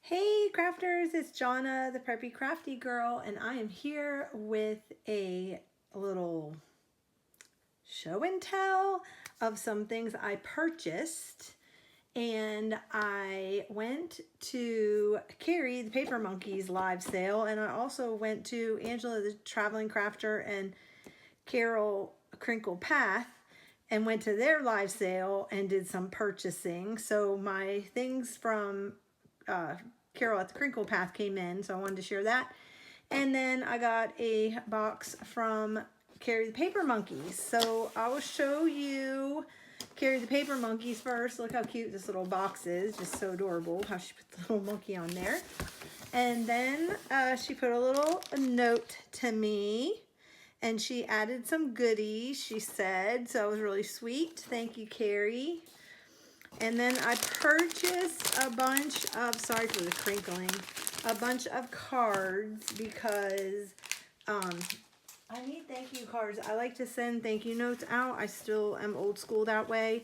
Hey crafters, it's Jonna, the preppy crafty girl, and I am here with a little show and tell of some things I purchased. And I went to Carrie, the Paper Monkeys live sale, and I also went to Angela, the traveling crafter, and Carol Crinkled Path, and went to their live sale and did some purchasing. So my things from Carol at the Crinkle Path came in, so I wanted to share that. And then I got a box from Carrie the Paper Monkeys. So I will show you Carrie the Paper Monkeys first. Look how cute this little box is. Just so adorable how she put the little monkey on there. And then she put a little note to me. And she added some goodies, she said. So it was really sweet. Thank you, Carrie. And then I purchased a bunch of, sorry for the crinkling, a bunch of cards because I need thank you cards. I like to send thank you notes out. I still am old school that way.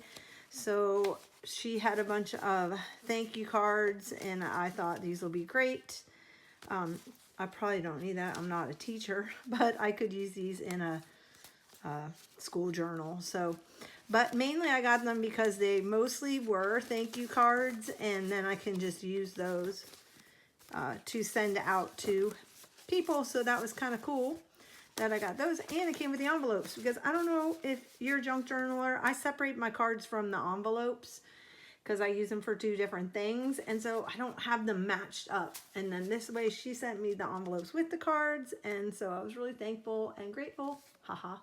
So she had a bunch of thank you cards and I thought these will be great. I probably don't need that. I'm not a teacher, but I could use these in a school journal. So, but mainly I got them because they mostly were thank you cards, and then I can just use those to send out to people. So that was kind of cool that I got those, and it came with the envelopes because I don't know if you're a junk journaler. I separate my cards from the envelopes because I use them for two different things, and so I don't have them matched up. And then this way she sent me the envelopes with the cards, and so I was really thankful and grateful. Haha.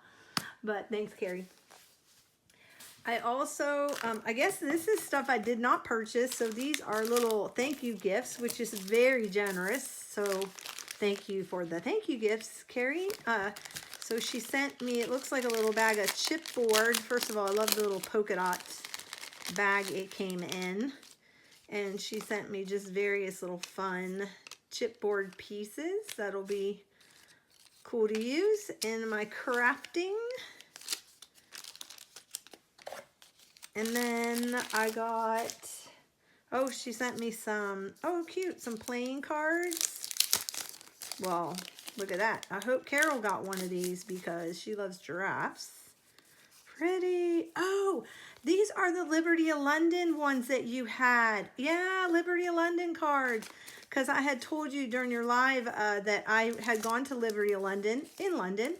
But thanks, Carrie. I also, I guess this is stuff I did not purchase. So these are little thank you gifts, which is very generous. So thank you for the thank you gifts, Carrie. So she sent me, it looks like a little bag of chipboard. First of all, I love the little polka dot bag it came in. And she sent me just various little fun chipboard pieces. That'll be cool to use in my crafting. And then I got, oh, she sent me some, oh, cute, some playing cards. Well, look at that. I hope Carol got one of these because she loves giraffes. Pretty. Oh, these are the Liberty of London ones that you had. Yeah, Liberty of London cards. Because I had told you during your live that I had gone to Liberty of London, in London,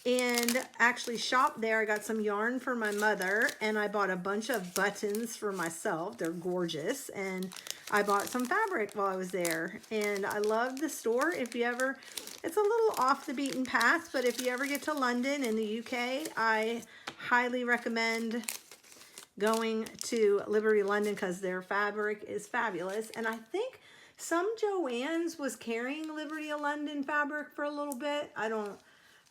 and actually shopped there. I got some yarn for my mother, and I bought a bunch of buttons for myself. They're gorgeous. And I bought some fabric while I was there. And I love the store. If you ever, it's a little off the beaten path, but if you ever get to London in the UK, I highly recommend going to Liberty London because their fabric is fabulous. And I think some Joann's was carrying Liberty of London fabric for a little bit.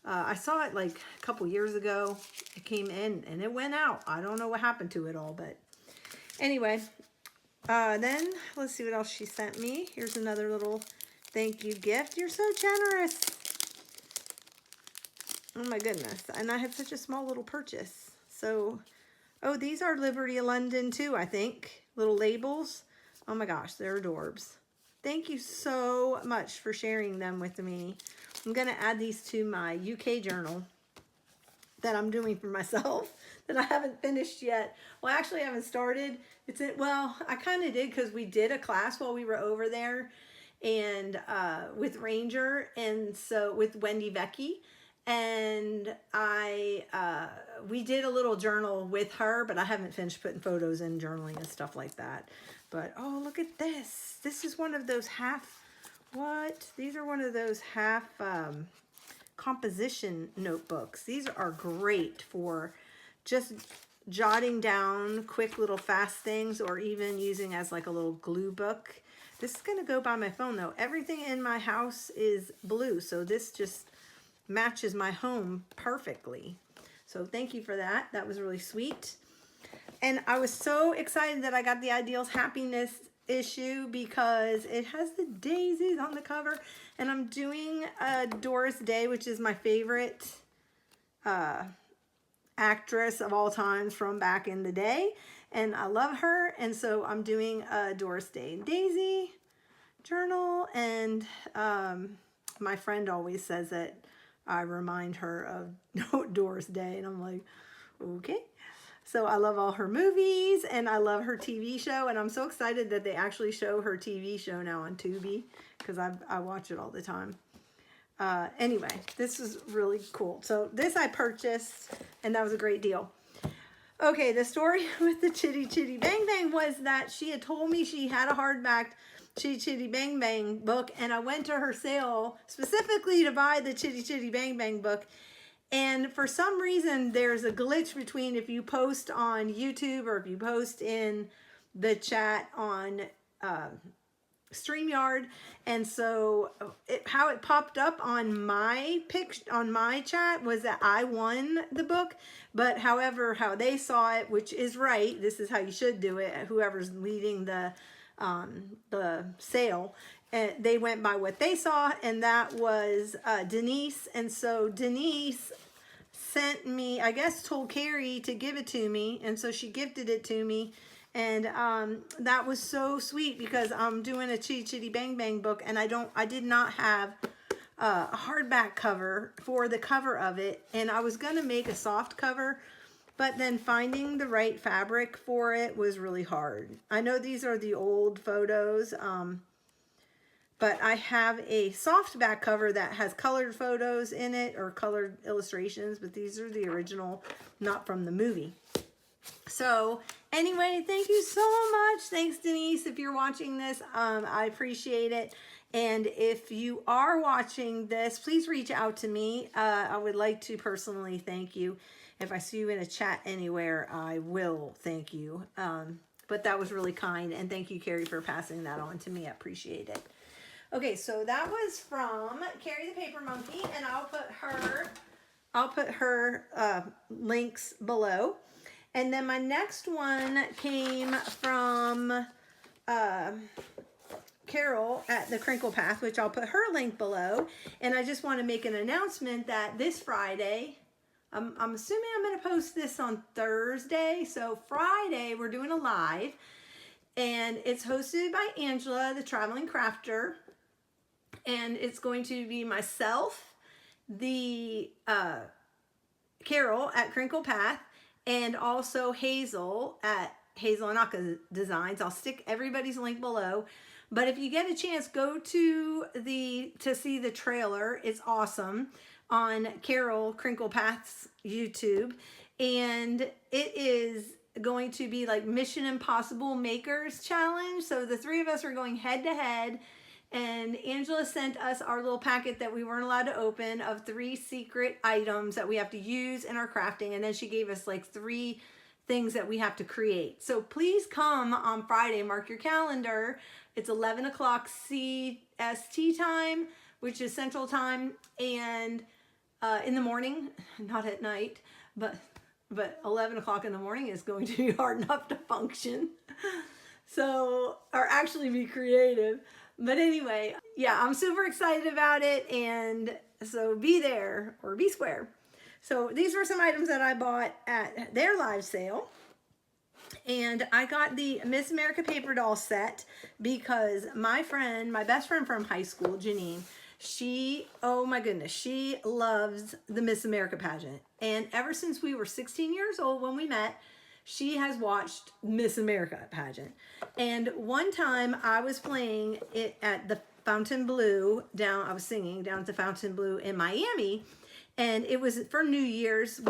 I saw it like a couple years ago. It came in and it went out. I don't know what happened to it all, but anyway. Then let's see what else she sent me. Here's another little thank you gift. You're so generous. Oh my goodness. And I had such a small little purchase. So, oh, these are Liberty of London too, I think. Little labels. Oh my gosh, they're adorbs. Thank you so much for sharing them with me. I'm going to add these to my UK journal that I'm doing for myself that I haven't finished yet. Well, actually I haven't started. Well, I kind of did because we did a class while we were over there and with Ranger, and so with Wendy Vecchi, and we did a little journal with her, but I haven't finished putting photos in journaling and stuff like that. But oh, look at this. This is one of those these are one of those half composition notebooks. These are great for just jotting down quick little fast things, or even using as like a little glue book. This is going to go by my phone though. Everything in my house is blue, so this just matches my home perfectly. So thank you for that. That was really sweet. And I was so excited that I got the Ideals Happiness issue because it has the daisies on the cover, and I'm doing Doris Day, which is my favorite actress of all times from back in the day, and I love her, and so I'm doing Doris Day and Daisy. journal, and my friend always says that I remind her of Doris Day, and I'm like, okay. So I love all her movies, and I love her TV show, and I'm so excited that they actually show her TV show now on Tubi, because I watch it all the time. Anyway, this is really cool. So this I purchased, and that was a great deal. Okay, the story with the Chitty Chitty Bang Bang was that she had told me she had a hardback Chitty Chitty Bang Bang book, and I went to her sale specifically to buy the Chitty Chitty Bang Bang book. And for some reason, there's a glitch between if you post on YouTube or if you post in the chat on StreamYard. And so how it popped up on my chat was that I won the book. But however, how they saw it, which is right, this is how you should do it, whoever's leading the sale, and they went by what they saw, and that was Denise. And so Denise sent me, I guess told Carrie to give it to me, and so she gifted it to me. And that was so sweet, because I'm doing a Chitty Chitty Bang Bang book, and I did not have a hardback cover for the cover of it, and I was gonna make a soft cover, but then finding the right fabric for it was really hard. I know these are the old photos, but I have a soft back cover that has colored photos in it, or colored illustrations, but these are the original, not from the movie. So anyway, thank you so much. Thanks, Denise, if you're watching this. I appreciate it. And if you are watching this, please reach out to me. I would like to personally thank you. If I see you in a chat anywhere, I will thank you. But that was really kind. And thank you, Carrie, for passing that on to me. I appreciate it. Okay, so that was from Carrie the Paper Monkey, and I'll put her links below. And then my next one came from Carol at the Crinkled Path, which I'll put her link below. And I just want to make an announcement that this Friday, I'm assuming I'm going to post this on Thursday. So Friday, we're doing a live, and it's hosted by Angela, the Traveling Crafter. And it's going to be myself, the Carol at Crinkled Path, and also Hazel at Hazel and Aka Designs. I'll stick everybody's link below. But if you get a chance, go to see the trailer. It's awesome, on Carol Crinkled Path's YouTube. And it is going to be like Mission Impossible Makers Challenge. So the three of us are going head to head. And Angela sent us our little packet that we weren't allowed to open of 3 secret items that we have to use in our crafting. And then she gave us like 3 things that we have to create. So please come on Friday, mark your calendar. It's 11 o'clock CST time, which is Central Time, and in the morning, not at night, but 11 o'clock in the morning is going to be hard enough to function. So, or actually be creative. But anyway, yeah, I'm super excited about it, and so be there or be square. So these were some items that I bought at their live sale. And I got the Miss America paper doll set because my best friend from high school, Janine, she, oh my goodness, she loves the Miss America pageant. And ever since we were 16 years old when we met, she has watched Miss America pageant. And one time I was playing it at the Fontainebleau I was singing down at the Fontainebleau in Miami. And it was for New Year's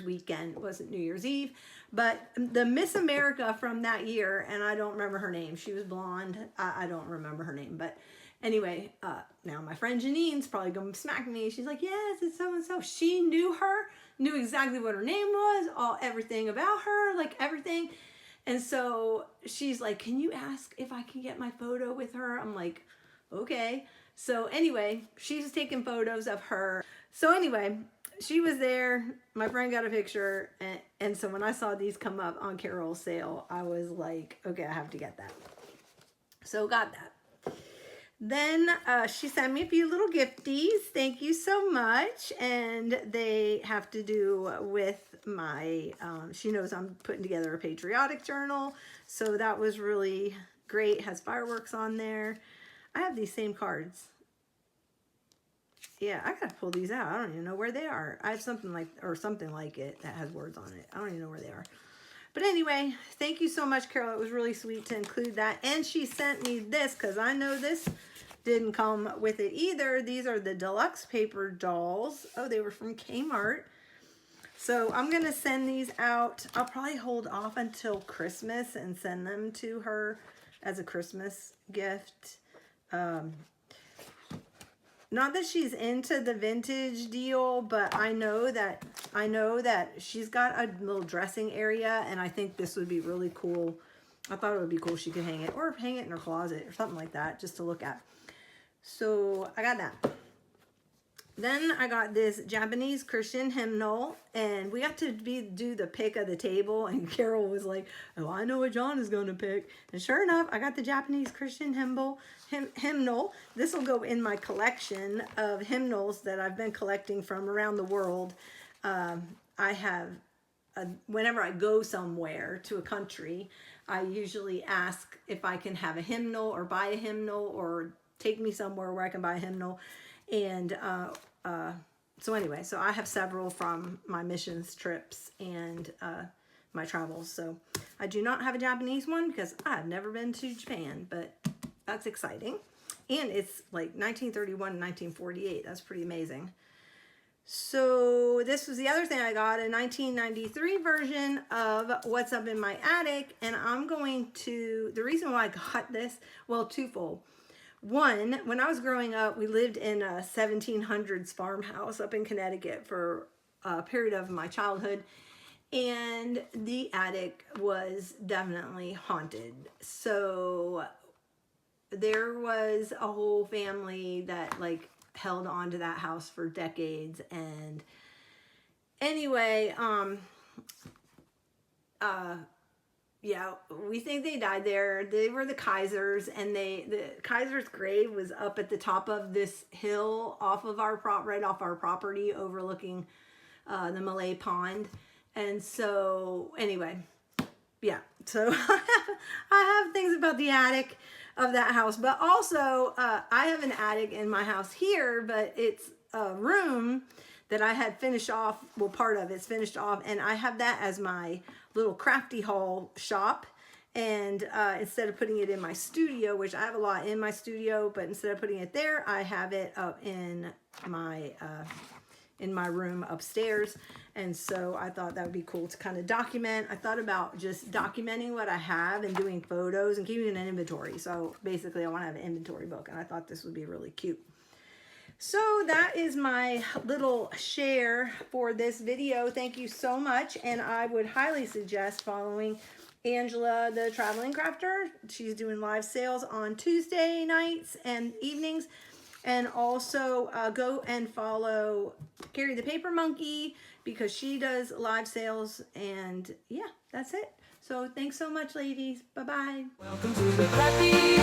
weekend. It wasn't New Year's Eve. But the Miss America from that year, and I don't remember her name. She was blonde. I don't remember her name. But anyway, now my friend Janine's probably going to smack me. She's like, yes, it's so-and-so. She knew her, knew exactly what her name was, everything about her, like everything. And so she's like, can you ask if I can get my photo with her? I'm like, okay. So anyway, she's taking photos of her. So anyway, she was there. My friend got a picture. And so when I saw these come up on Carol's sale, I was like, okay, I have to get that. So got that. Then she sent me a few little gifties. Thank you so much. And they have to do with my, she knows I'm putting together a patriotic journal. So that was really great. Has fireworks on there. I have these same cards. Yeah, I gotta pull these out. I don't even know where they are. I have something like it that has words on it. I don't even know where they are. But anyway, thank you so much, Carol. It was really sweet to include that. And she sent me this because I know this didn't come with it either. These are the deluxe paper dolls. Oh, they were from Kmart. So I'm going to send these out. I'll probably hold off until Christmas and send them to her as a Christmas gift. Not that she's into the vintage deal, but I know that she's got a little dressing area, and I think this would be really cool. I thought it would be cool if she could hang it, or hang it in her closet or something like that, just to look at. So I got that. Then I got this Japanese Christian hymnal, and we got to do the pick of the table, and Carol was like, oh, I know what John is going to pick. And sure enough, I got the Japanese Christian hymnal. This will go in my collection of hymnals that I've been collecting from around the world. I have, whenever I go somewhere to a country, I usually ask if I can have a hymnal or buy a hymnal or take me somewhere where I can buy a hymnal. And so anyway, so I have several from my missions trips and my travels. So I do not have a Japanese one because I've never been to Japan, but that's exciting. And it's like 1931 and 1948. That's pretty amazing. So this was the other thing I got, a 1993 version of What's Up in My Attic. And I'm going to, the reason why I got this, well, twofold. One, when I was growing up, we lived in a 1700s farmhouse up in Connecticut for a period of my childhood, and the attic was definitely haunted. So there was a whole family that like held on to that house for decades. And anyway, yeah, we think they died there. They were the Kaisers, and the Kaiser's grave was up at the top of this hill off of right off our property, overlooking the Malay Pond. And so, anyway, yeah. So I have things about the attic of that house, but also I have an attic in my house here, but it's a room that I had finished off. Well, part of it's finished off, and I have that as my little Crafty haul shop. And instead of putting it in my studio, which I have a lot in my studio, but instead of putting it there, I have it up in my room upstairs. And so I thought that would be cool to kind of document. I thought about just documenting what I have and doing photos and keeping an inventory. So basically I want to have an inventory book, and I thought this would be really cute. So that is my little share for this video. Thank you so much. And I would highly suggest following Angela, the Traveling Crafter. She's doing live sales on Tuesday nights and evenings. And also go and follow Carrie the Paper Monkey, because she does live sales. And yeah, that's it. So thanks so much, ladies. Bye-bye. Welcome to the Crafty